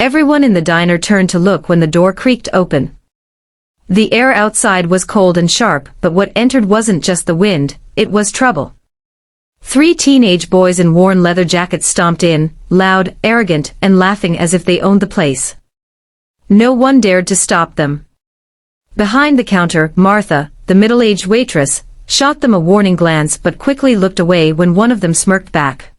Everyone in the diner turned to look when the door creaked open. The air outside was cold and sharp, but what entered wasn't just the wind, it was trouble. 3 teenage boys in worn leather jackets stomped in, loud, arrogant, and laughing as if they owned the place. No one dared to stop them. Behind the counter, Martha, the middle-aged waitress, shot them a warning glance but quickly looked away when one of them smirked back.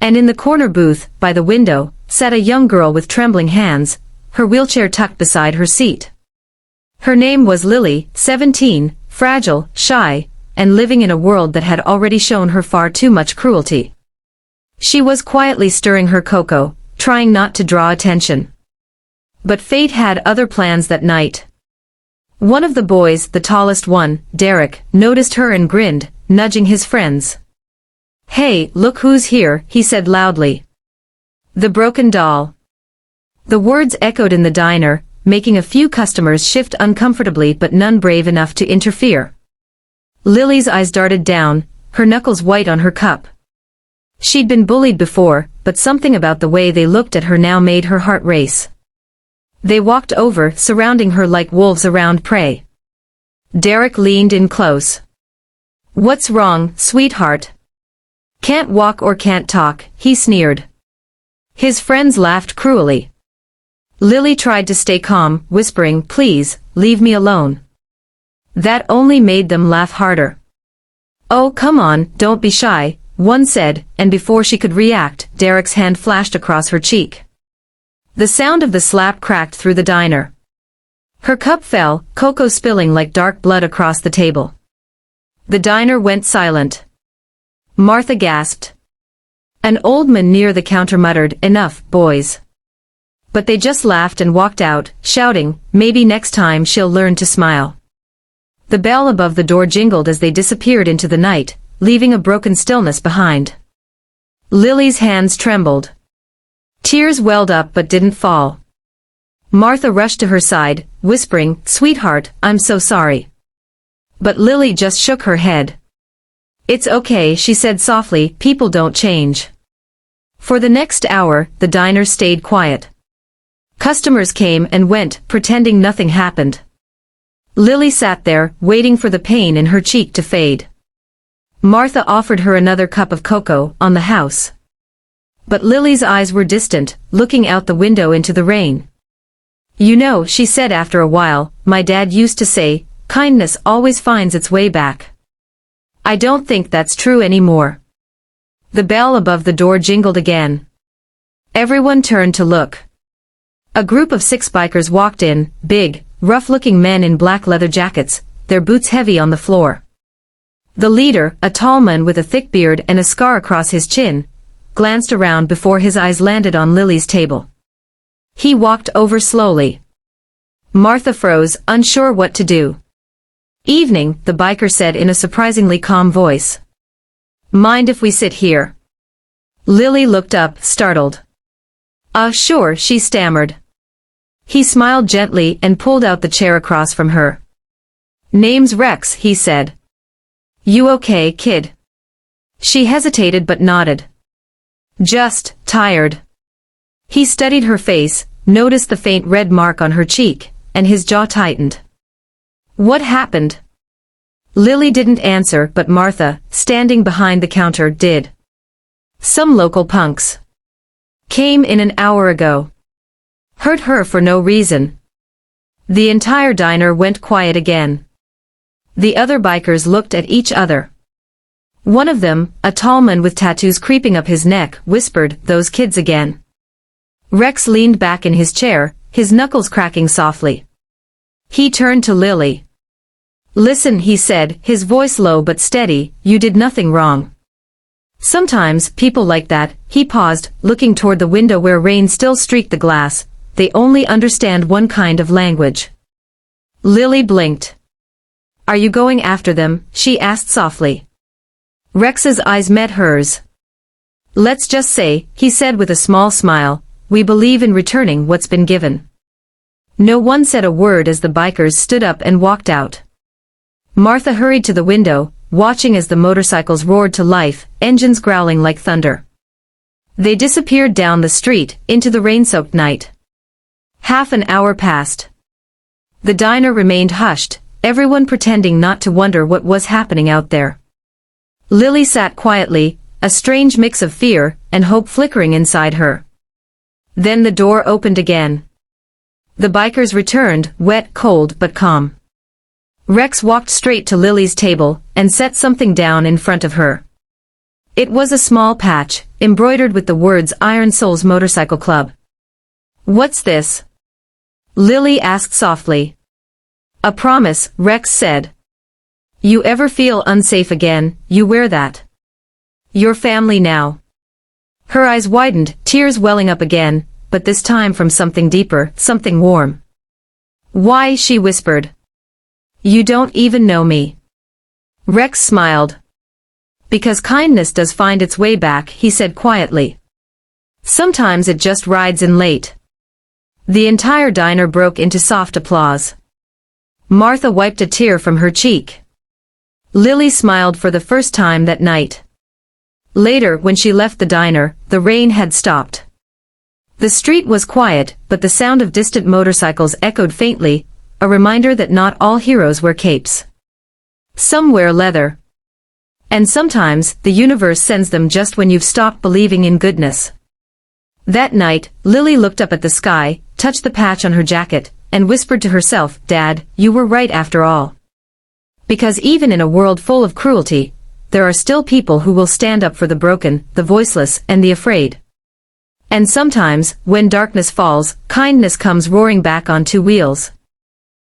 And in the corner booth, by the window, sat a young girl with trembling hands, her wheelchair tucked beside her seat. Her name was Lily, 17, fragile, shy, and living in a world that had already shown her far too much cruelty. She was quietly stirring her cocoa, trying not to draw attention. But fate had other plans that night. One of the boys, the tallest one, Derek, noticed her and grinned, nudging his friends. "Hey, look who's here," he said loudly. "The broken doll." The words echoed in the diner, making a few customers shift uncomfortably but none brave enough to interfere. Lily's eyes darted down, her knuckles white on her cup. She'd been bullied before, but something about the way they looked at her now made her heart race. They walked over, surrounding her like wolves around prey. Derek leaned in close. "What's wrong, sweetheart? Can't walk or can't talk," he sneered. His friends laughed cruelly. Lily tried to stay calm, whispering, "Please, leave me alone." That only made them laugh harder. "Oh, come on, don't be shy," one said, and before she could react, Derek's hand flashed across her cheek. The sound of the slap cracked through the diner. Her cup fell, cocoa spilling like dark blood across the table. The diner went silent. Martha gasped. An old man near the counter muttered, "Enough, boys." But they just laughed and walked out, shouting, "Maybe next time she'll learn to smile." The bell above the door jingled as they disappeared into the night, leaving a broken stillness behind. Lily's hands trembled. Tears welled up but didn't fall. Martha rushed to her side, whispering, "Sweetheart, I'm so sorry." But Lily just shook her head. "It's okay," she said softly, "people don't change." For the next hour, the diner stayed quiet. Customers came and went, pretending nothing happened. Lily sat there, waiting for the pain in her cheek to fade. Martha offered her another cup of cocoa, on the house. But Lily's eyes were distant, looking out the window into the rain. "You know," she said after a while, "my dad used to say, kindness always finds its way back. I don't think that's true anymore." The bell above the door jingled again. Everyone turned to look. A group of 6 bikers walked in, big, rough-looking men in black leather jackets, their boots heavy on the floor. The leader, a tall man with a thick beard and a scar across his chin, glanced around before his eyes landed on Lily's table. He walked over slowly. Martha froze, unsure what to do. "Evening," the biker said in a surprisingly calm voice. "Mind if we sit here?" Lily looked up, startled. Sure," she stammered. He smiled gently and pulled out the chair across from her. "Name's Rex," he said. "You okay, kid?" She hesitated but nodded. "Just tired." He studied her face, noticed the faint red mark on her cheek, and his jaw tightened. "What happened?" Lily didn't answer, but Martha, standing behind the counter, did. "Some local punks came in an hour ago. Hurt her for no reason." The entire diner went quiet again. The other bikers looked at each other. One of them, a tall man with tattoos creeping up his neck, whispered, "Those kids again." Rex leaned back in his chair, his knuckles cracking softly. He turned to Lily. "Listen," he said, his voice low but steady, "you did nothing wrong. Sometimes, people like that," he paused, looking toward the window where rain still streaked the glass, "they only understand one kind of language." Lily blinked. "Are you going after them?" she asked softly. Rex's eyes met hers. "Let's just say," he said with a small smile, "we believe in returning what's been given." No one said a word as the bikers stood up and walked out. Martha hurried to the window, watching as the motorcycles roared to life, engines growling like thunder. They disappeared down the street, into the rain-soaked night. Half an hour passed. The diner remained hushed, everyone pretending not to wonder what was happening out there. Lily sat quietly, a strange mix of fear and hope flickering inside her. Then the door opened again. The bikers returned, wet, cold, but calm. Rex walked straight to Lily's table and set something down in front of her. It was a small patch, embroidered with the words Iron Souls Motorcycle Club. "What's this?" Lily asked softly. "A promise," Rex said. "You ever feel unsafe again, you wear that. Your family now." Her eyes widened, tears welling up again, but this time from something deeper, something warm. "Why?" she whispered. "You don't even know me." Rex smiled. "Because kindness does find its way back," he said quietly. "Sometimes it just rides in late." The entire diner broke into soft applause. Martha wiped a tear from her cheek. Lily smiled for the first time that night. Later, when she left the diner, the rain had stopped. The street was quiet, but the sound of distant motorcycles echoed faintly, a reminder that not all heroes wear capes. Some wear leather. And sometimes, the universe sends them just when you've stopped believing in goodness. That night, Lily looked up at the sky, touched the patch on her jacket, and whispered to herself, "Dad, you were right after all." Because even in a world full of cruelty, there are still people who will stand up for the broken, the voiceless, and the afraid. And sometimes, when darkness falls, kindness comes roaring back on two wheels.